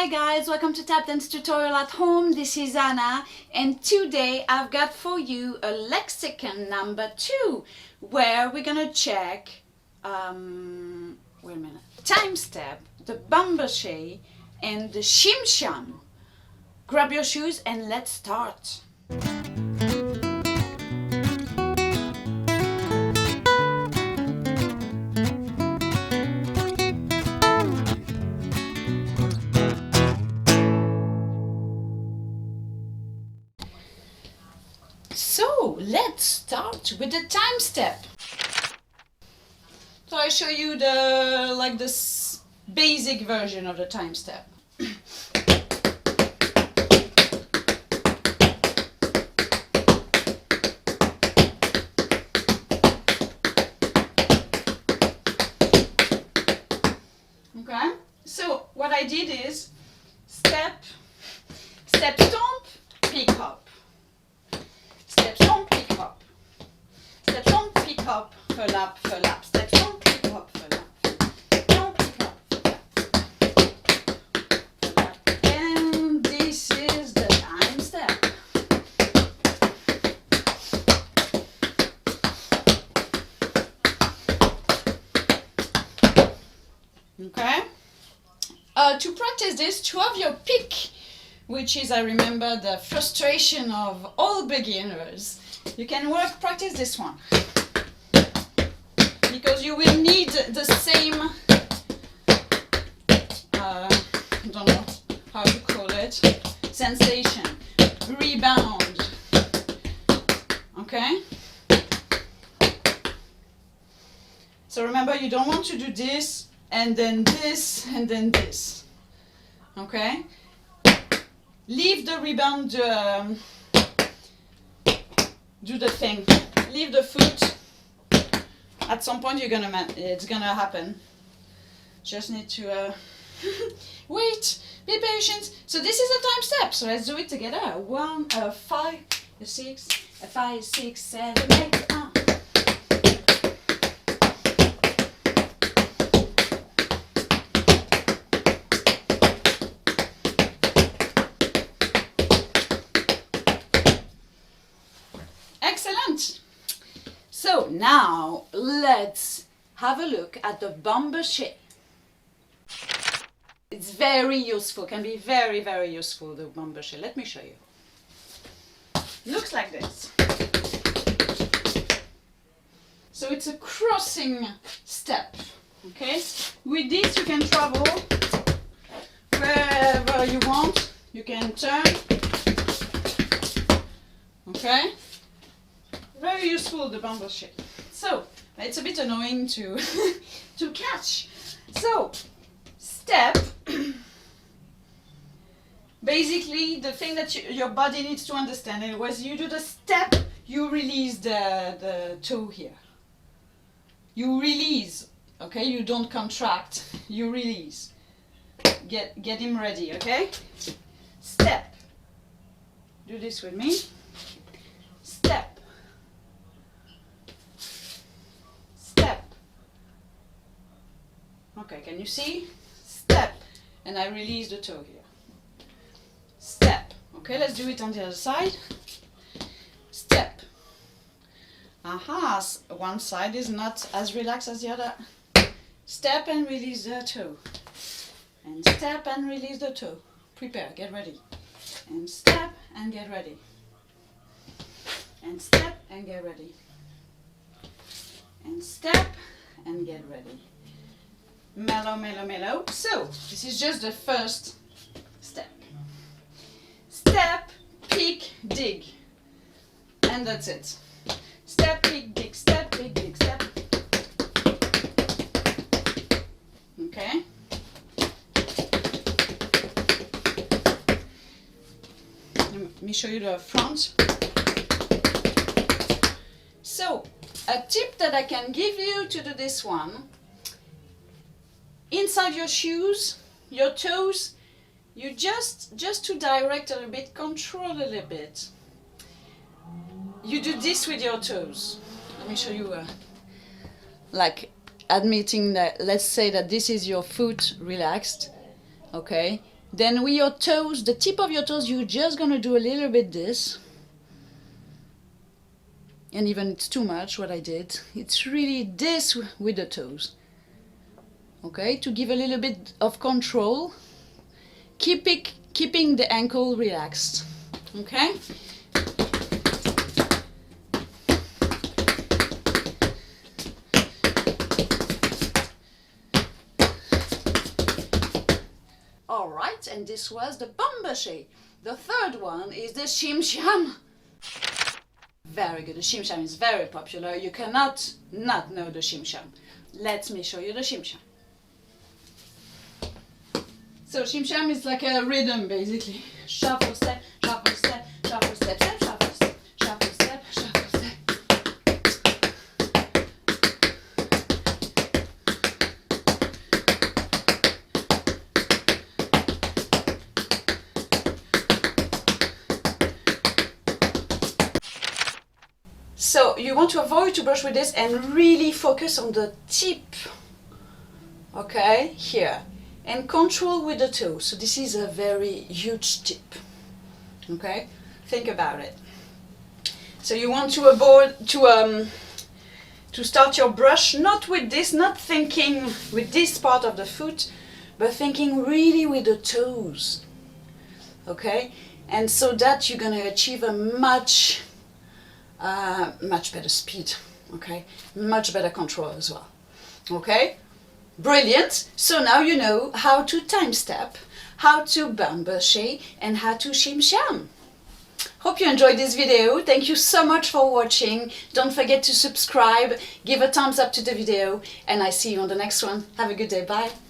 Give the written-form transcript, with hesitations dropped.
Hi guys, welcome to Tap Dance Tutorial at Home. This is Anna and today I've got for you a lexicon number 2 where we're gonna check time step, the Bombershea and the Shim. Grab your shoes and let's start. So let's start with the time step. So I show you this basic version of the time step. Okay, so what I did is step, stomp, pick up. Step, stomp, pick up. Step, stomp, pick up, verlap, verlap. Step, stomp, pick up, verlap. Stomp, pick up, verlap. And this is the time step. Okay? To practice this, to have your pick, which is, I remember, the frustration of all beginners, you can practice this one. Because you will need the same, I don't know how to call it, sensation, rebound. Okay? So remember, you don't want to do this, and then this, and then this. Okay? Leave the rebound, do the thing. Leave the foot. At some point it's gonna happen. Just need to wait, be patient. So this is a time step. So let's do it together. 1, 5, 6, 5, 6, 7, 8. Excellent! So now let's have a look at the Bombershea. It's very useful, can be very, very useful, the Bombershea. Let me show you. Looks like this. So it's a crossing step, okay? With this you can travel wherever you want. You can turn, okay? Very useful, the Bombershea. So it's a bit annoying to to catch. So step. Basically, the thing that your body needs to understand is when you do the step, you release the toe here. You release, okay? You don't contract. You release. Get him ready, okay? Step. Do this with me. Step. Okay, can you see? Step, and I release the toe here. Step. Okay, let's do it on the other side. Step. Aha, one side is not as relaxed as the other. Step and release the toe. And step and release the toe. Prepare, get ready. And step and get ready. And step and get ready. And step and get ready. Mellow, mellow, mellow. So, this is just the first step. Step, pick, dig. And that's it. Step, pick, dig, step, pick, dig, step. Okay? Let me show you the front. So, a tip that I can give you to do this one. Inside your shoes, your toes, you just to direct a little bit, control a little bit. You do this with your toes. Let me show you, admitting that, let's say that this is your foot relaxed, okay? Then with your toes, the tip of your toes, you're just gonna do a little bit this. And even it's too much what I did. It's really this with the toes. Okay, to give a little bit of control. Keeping the ankle relaxed. Okay? Alright, and this was the Bombershea. The third one is the Shim sham. Very good. The Shim sham is very popular. You cannot not know the Shim sham. Let me show you the Shim sham. So Shim sham is like a rhythm basically. Shuffle step, shuffle step, shuffle step, step, shuffle step, shuffle step, shuffle step. So you want to avoid to brush with this and really focus on the tip. Okay, here. And control with the toe. So this is a very huge tip. Okay, think about it. So you want to avoid to start your brush not with this, not thinking with this part of the foot, but thinking really with the toes. Okay, and so that you're gonna achieve a much better speed. Okay, much better control as well. Okay. Brilliant! So now you know how to time step, how to Bombershea, and how to Shim sham. Hope you enjoyed this video. Thank you so much for watching. Don't forget to subscribe, give a thumbs up to the video, and I see you on the next one. Have a good day. Bye!